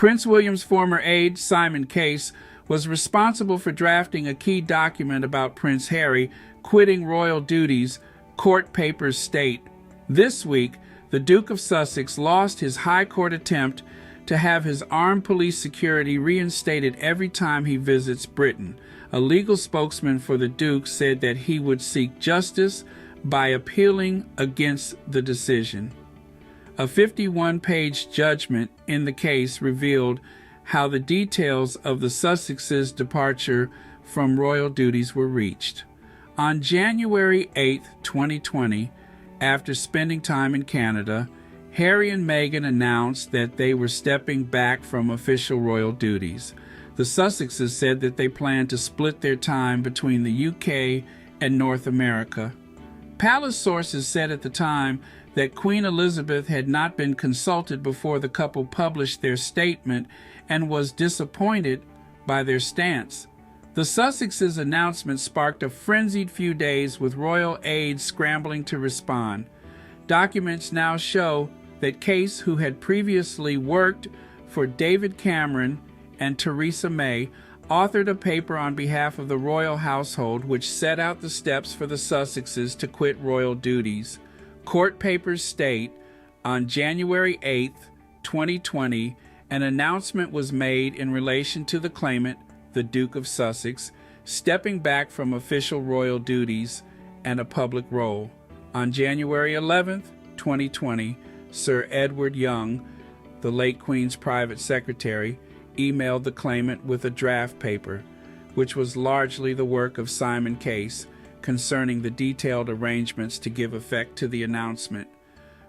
Prince William's former aide, Simon Case, was responsible for drafting a key document about Prince Harry quitting royal duties, court papers state. This week, the Duke of Sussex lost his High Court attempt to have his armed police security reinstated every time he visits Britain. A legal spokesman for the Duke said that he would seek justice by appealing against the decision. A 51-page judgment in the case revealed how the details of the Sussex's departure from royal duties were reached. On January 8, 2020, after spending time in Canada, Harry and Meghan announced that they were stepping back from official royal duties. The Sussexes said that they planned to split their time between the UK and North America. Palace sources said at the time that Queen Elizabeth had not been consulted before the couple published their statement and was disappointed by their stance. The Sussexes' announcement sparked a frenzied few days, with royal aides scrambling to respond. Documents now show that Case, who had previously worked for David Cameron and Theresa May, authored a paper on behalf of the royal household which set out the steps for the Sussexes to quit royal duties. Court papers state, on January 8, 2020, an announcement was made in relation to the claimant, the Duke of Sussex, stepping back from official royal duties and a public role. On January 11, 2020, Sir Edward Young, the late Queen's private secretary, emailed the claimant with a draft paper, which was largely the work of Simon Case, concerning the detailed arrangements to give effect to the announcement.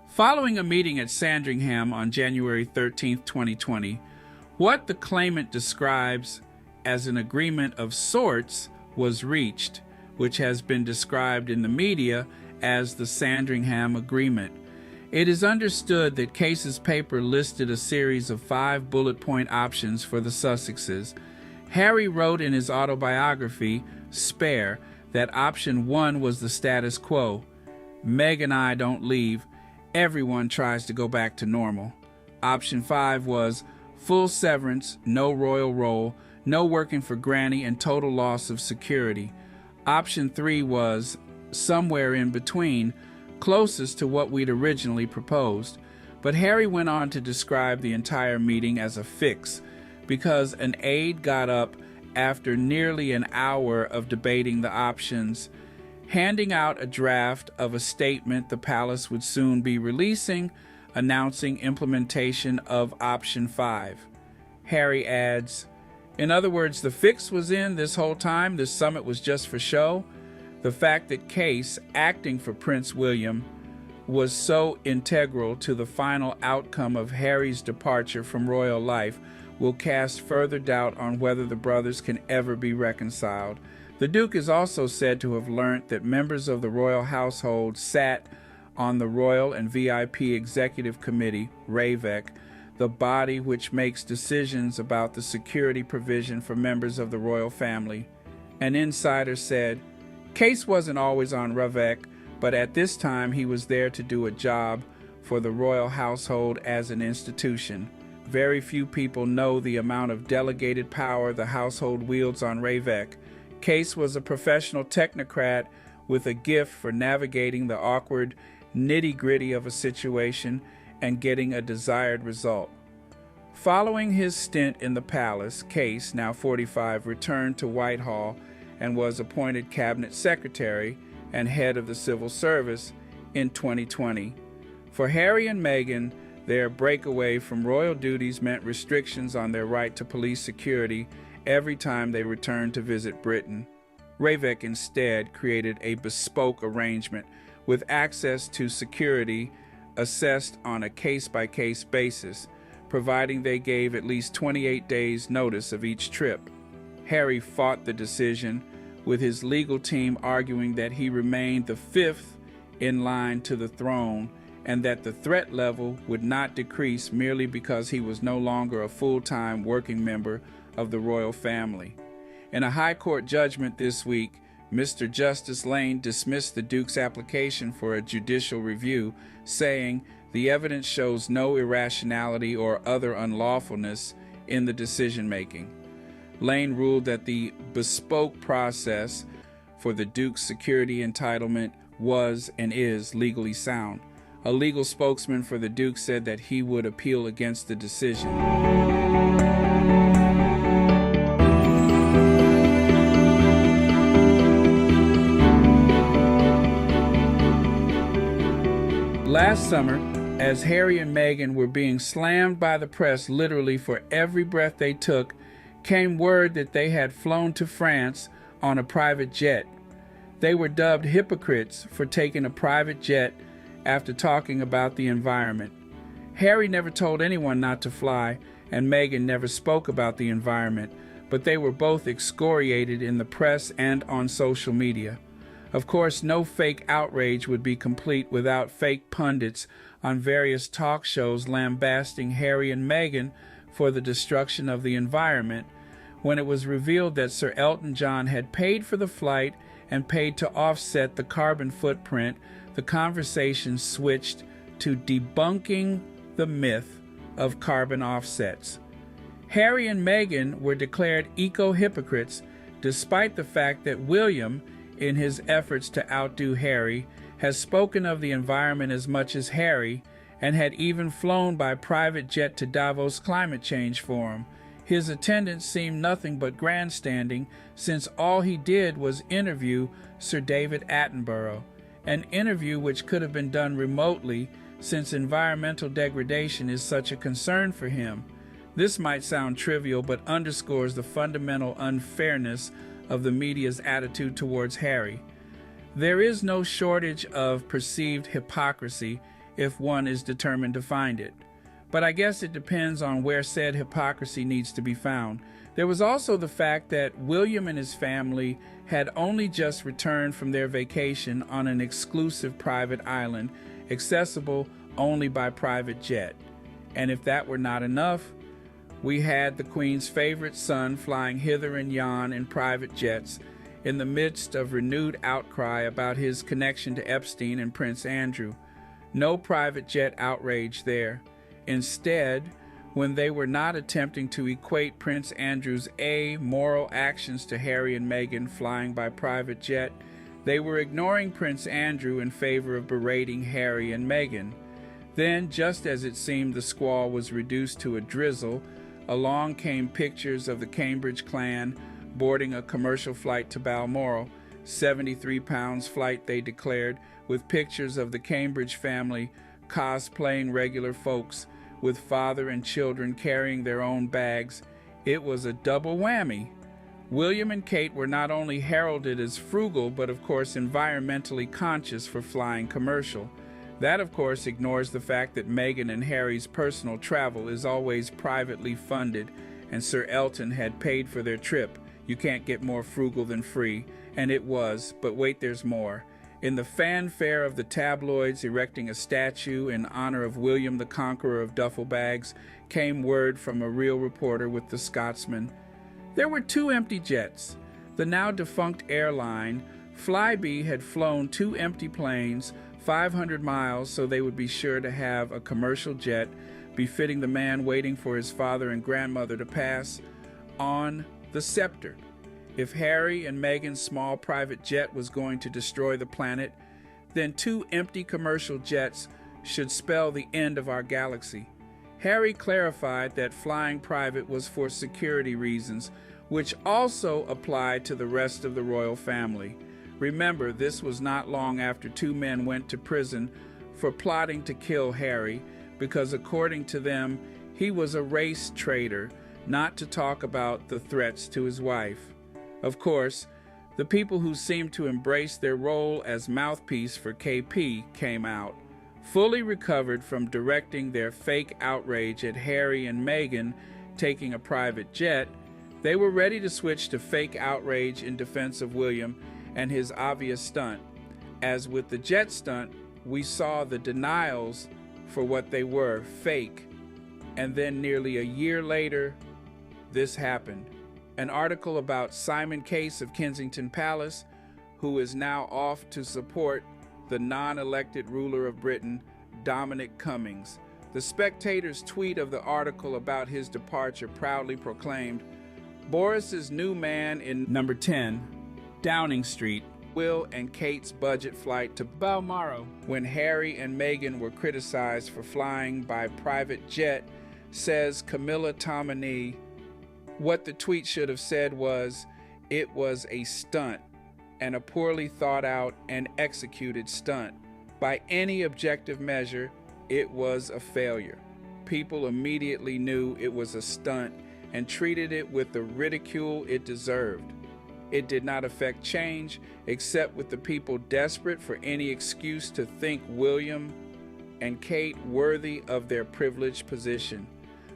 Following a meeting at Sandringham on January 13, 2020, what the claimant describes as an agreement of sorts was reached, which has been described in the media as the Sandringham Agreement. It is understood that Case's paper listed a series of 5 bullet point options for the Sussexes. Harry wrote in his autobiography, Spare, that option 1 was the status quo. Meg and I don't leave. Everyone tries to go back to normal. Option 5 was full severance, no royal role, no working for Granny, and total loss of security. Option 3 was somewhere in between, closest to what we'd originally proposed. But Harry went on to describe the entire meeting as a fix, because an aide got up after nearly an hour of debating the options, handing out a draft of a statement the palace would soon be releasing, announcing implementation of option 5. Harry adds, in other words, the fix was in this whole time. This summit was just for show. The fact that Case, acting for Prince William, was so integral to the final outcome of Harry's departure from royal life will cast further doubt on whether the brothers can ever be reconciled. The Duke is also said to have learnt that members of the royal household sat on the Royal and VIP Executive Committee, RAVEC, the body which makes decisions about the security provision for members of the royal family. An insider said, Case wasn't always on RAVEC, but at this time he was there to do a job for the royal household as an institution. Very few people know the amount of delegated power the household wields on RAVEC. Case was a professional technocrat with a gift for navigating the awkward nitty-gritty of a situation and getting a desired result. Following his stint in the palace, Case, now 45, returned to Whitehall and was appointed cabinet secretary and head of the civil service in 2020. For Harry and Meghan, their breakaway from royal duties meant restrictions on their right to police security every time they returned to visit Britain. RAVEC instead created a bespoke arrangement with access to security assessed on a case-by-case basis, providing they gave at least 28 days' notice of each trip. Harry fought the decision, with his legal team arguing that he remained the 5th in line to the throne and that the threat level would not decrease merely because he was no longer a full-time working member of the royal family. In a High Court judgment this week, Mr. Justice Lane dismissed the Duke's application for a judicial review, saying the evidence shows no irrationality or other unlawfulness in the decision-making. Lane ruled that the bespoke process for the Duke's security entitlement was and is legally sound. A legal spokesman for the Duke said that he would appeal against the decision. Last summer, as Harry and Meghan were being slammed by the press literally for every breath they took, came word that they had flown to France on a private jet. They were dubbed hypocrites for taking a private jet after talking about the environment. Harry never told anyone not to fly, and Meghan never spoke about the environment, but they were both excoriated in the press and on social media. Of course, no fake outrage would be complete without fake pundits on various talk shows lambasting Harry and Meghan for the destruction of the environment. When it was revealed that Sir Elton John had paid for the flight and paid to offset the carbon footprint, the conversation switched to debunking the myth of carbon offsets. Harry and Meghan were declared eco-hypocrites, despite the fact that William, in his efforts to outdo Harry, has spoken of the environment as much as Harry and had even flown by private jet to Davos Climate Change Forum. His attendance seemed nothing but grandstanding, since all he did was interview Sir David Attenborough, an interview which could have been done remotely since environmental degradation is such a concern for him. This might sound trivial, but underscores the fundamental unfairness of the media's attitude towards Harry. There is no shortage of perceived hypocrisy if one is determined to find it. But I guess it depends on where said hypocrisy needs to be found. There was also the fact that William and his family had only just returned from their vacation on an exclusive private island, accessible only by private jet. And if that were not enough, we had the Queen's favorite son flying hither and yon in private jets in the midst of renewed outcry about his connection to Epstein and Prince Andrew. No private jet outrage there. Instead, when they were not attempting to equate Prince Andrew's moral actions to Harry and Meghan flying by private jet, they were ignoring Prince Andrew in favor of berating Harry and Meghan. Then, just as it seemed the squall was reduced to a drizzle, along came pictures of the Cambridge clan boarding a commercial flight to Balmoral, 73 pounds flight they declared, with pictures of the Cambridge family cosplaying regular folks, with father and children carrying their own bags. It was a double whammy. William and Kate were not only heralded as frugal, but of course environmentally conscious for flying commercial. That, of course, ignores the fact that Meghan and Harry's personal travel is always privately funded, and Sir Elton had paid for their trip. You can't get more frugal than free, and it was, but wait, there's more. In the fanfare of the tabloids erecting a statue in honor of William the Conqueror of duffel bags, came word from a real reporter with the Scotsman. There were 2 empty jets. The now defunct airline, Flybe, had flown 2 empty planes, 500 miles, so they would be sure to have a commercial jet befitting the man waiting for his father and grandmother to pass on the scepter. If Harry and Meghan's small private jet was going to destroy the planet, then 2 empty commercial jets should spell the end of our galaxy. Harry clarified that flying private was for security reasons, which also applied to the rest of the royal family. Remember, this was not long after 2 men went to prison for plotting to kill Harry, because according to them, he was a race traitor, not to talk about the threats to his wife. Of course, the people who seemed to embrace their role as mouthpiece for KP came out, fully recovered from directing their fake outrage at Harry and Meghan taking a private jet. They were ready to switch to fake outrage in defense of William and his obvious stunt. As with the jet stunt, we saw the denials for what they were, fake. And then nearly a year later, this happened. An article about Simon Case of Kensington Palace, who is now off to support the non-elected ruler of Britain, Dominic Cummings. The Spectator's tweet of the article about his departure proudly proclaimed, "Boris's new man in number 10, Downing Street, Will and Kate's budget flight to Balmoral." When Harry and Meghan were criticized for flying by private jet, says Camilla Tominey, what the tweet should have said was, "It was a stunt, and a poorly thought out and executed stunt. By any objective measure, it was a failure. People immediately knew it was a stunt and treated it with the ridicule it deserved. It did not affect change, except with the people desperate for any excuse to think William and Kate worthy of their privileged position.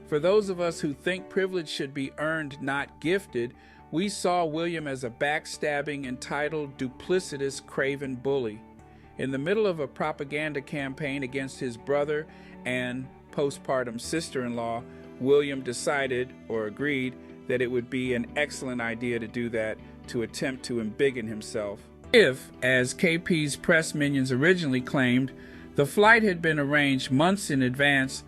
For those of us who think privilege should be earned, not gifted, we saw William as a backstabbing, entitled, duplicitous, craven bully. In the middle of a propaganda campaign against his brother and postpartum sister-in-law, William decided, or agreed, that it would be an excellent idea to do that, to attempt to embiggen himself. If, as KP's press minions originally claimed, the flight had been arranged months in advance,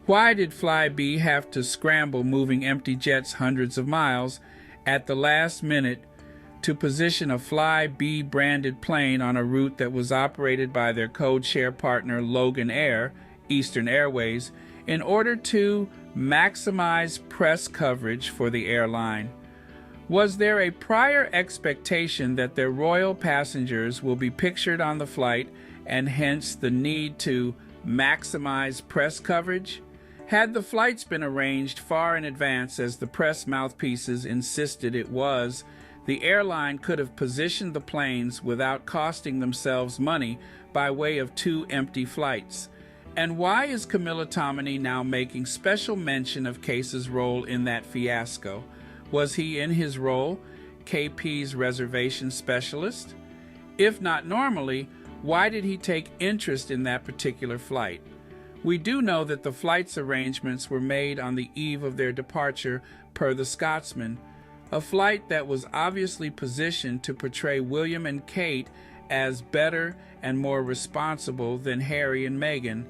why did Fly B have to scramble moving empty jets hundreds of miles at the last minute to position a Fly B branded plane on a route that was operated by their code-share partner Logan Air, Eastern Airways, in order to maximize press coverage for the airline? Was there a prior expectation that their royal passengers will be pictured on the flight and hence the need to maximize press coverage? Had the flights been arranged far in advance, as the press mouthpieces insisted it was, the airline could have positioned the planes without costing themselves money by way of 2 empty flights. And why is Camilla Tominey now making special mention of Case's role in that fiasco? Was he, in his role, KP's reservation specialist? If not normally, why did he take interest in that particular flight? We do know that the flight's arrangements were made on the eve of their departure, per the Scotsman, a flight that was obviously positioned to portray William and Kate as better and more responsible than Harry and Meghan.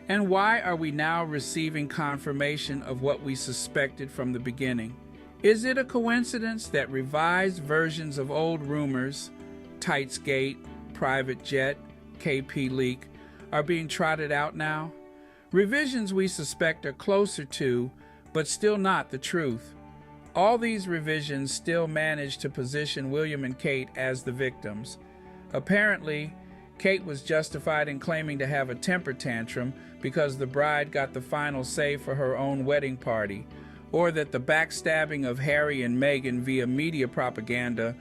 And why are we now receiving confirmation of what we suspected from the beginning? Is it a coincidence that revised versions of old rumors, Tightsgate, private jet, KP leak, are being trotted out now? Revisions we suspect are closer to, but still not the truth. All these revisions still manage to position William and Kate as the victims. Apparently, Kate was justified in claiming to have a temper tantrum because the bride got the final say for her own wedding party, or that the backstabbing of Harry and Meghan via media propaganda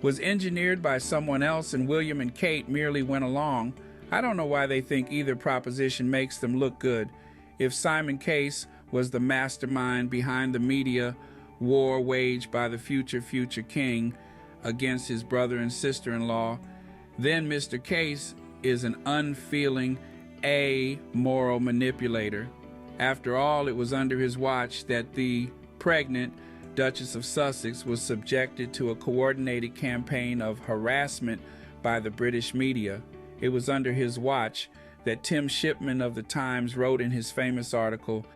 was engineered by someone else and William and Kate merely went along. I don't know why they think either proposition makes them look good. If Simon Case was the mastermind behind the media war waged by the future king against his brother and sister-in-law, then Mr. Case is an unfeeling, amoral manipulator. After all, it was under his watch that the pregnant Duchess of Sussex was subjected to a coordinated campaign of harassment by the British media. It was under his watch that Tim Shipman of the Times wrote in his famous article,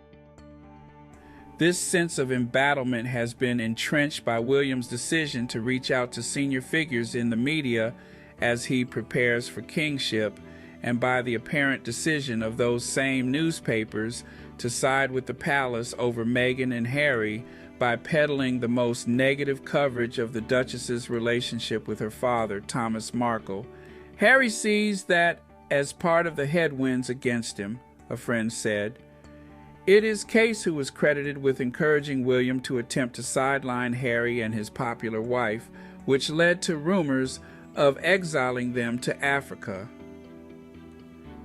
"This sense of embattlement has been entrenched by William's decision to reach out to senior figures in the media as he prepares for kingship, and by the apparent decision of those same newspapers to side with the palace over Meghan and Harry by peddling the most negative coverage of the Duchess's relationship with her father, Thomas Markle. Harry sees that as part of the headwinds against him," a friend said. It is Case who was credited with encouraging William to attempt to sideline Harry and his popular wife, which led to rumors of exiling them to Africa.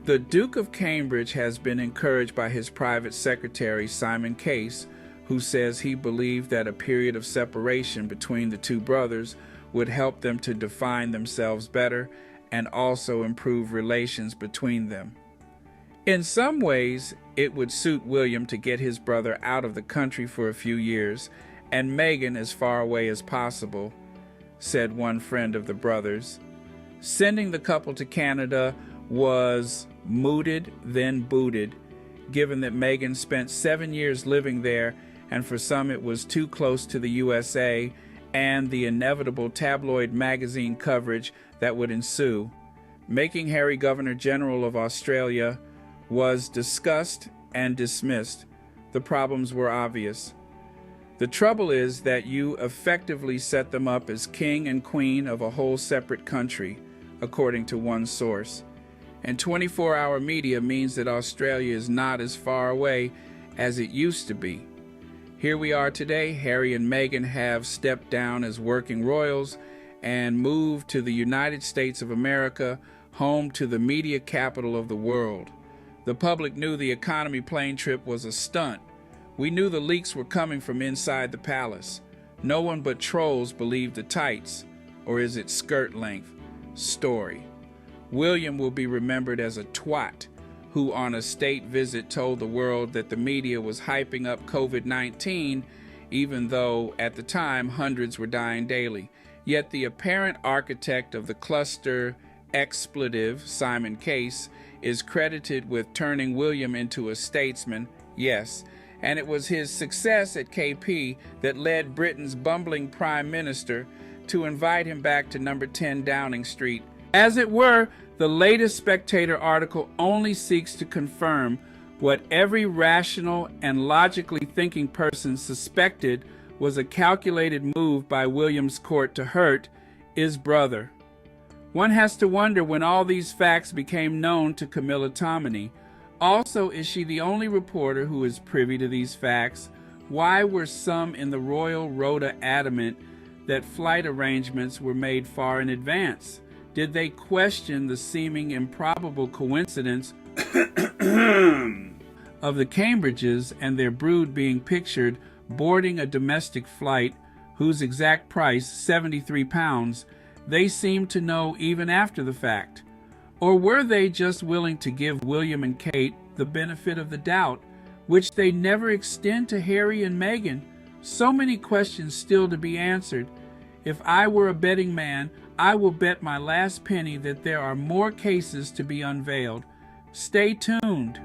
The Duke of Cambridge has been encouraged by his private secretary, Simon Case, who says he believed that a period of separation between the two brothers would help them to define themselves better and also improve relations between them. In some ways, it would suit William to get his brother out of the country for a few years and Meghan as far away as possible, said one friend of the brothers. Sending the couple to Canada was mooted, then booted. given that Meghan spent 7 years living there, and for some it was too close to the USA, and the inevitable tabloid magazine coverage that would ensue. Making Harry Governor General of Australia was discussed and dismissed. The problems were obvious. The trouble is that you effectively set them up as king and queen of a whole separate country, according to one source. And 24-hour media means that Australia is not as far away as it used to be. Here we are today. Harry and Meghan have stepped down as working royals and moved to the United States of America, home to the media capital of the world. The public knew the economy plane trip was a stunt. We knew the leaks were coming from inside the palace. No one but trolls believed the tights, or is it skirt length, story. William will be remembered as a twat who on a state visit told the world that the media was hyping up COVID-19, even though at the time hundreds were dying daily. Yet the apparent architect of the cluster expletive, Simon Case, is credited with turning William into a statesman, yes, and it was his success at KP that led Britain's bumbling prime minister to invite him back to number 10 Downing Street. As it were, the latest Spectator article only seeks to confirm what every rational and logically thinking person suspected was a calculated move by William's court to hurt his brother. One has to wonder when all these facts became known to Camilla Tominey. Also, is she the only reporter who is privy to these facts? Why were some in the royal rota adamant that flight arrangements were made far in advance? Did they question the seeming improbable coincidence of the Cambridges and their brood being pictured boarding a domestic flight whose exact price, £73, they seemed to know even after the fact? Or were they just willing to give William and Kate the benefit of the doubt, which they never extend to Harry and Meghan? So many questions still to be answered. If I were a betting man, I will bet my last penny that there are more cases to be unveiled. Stay tuned.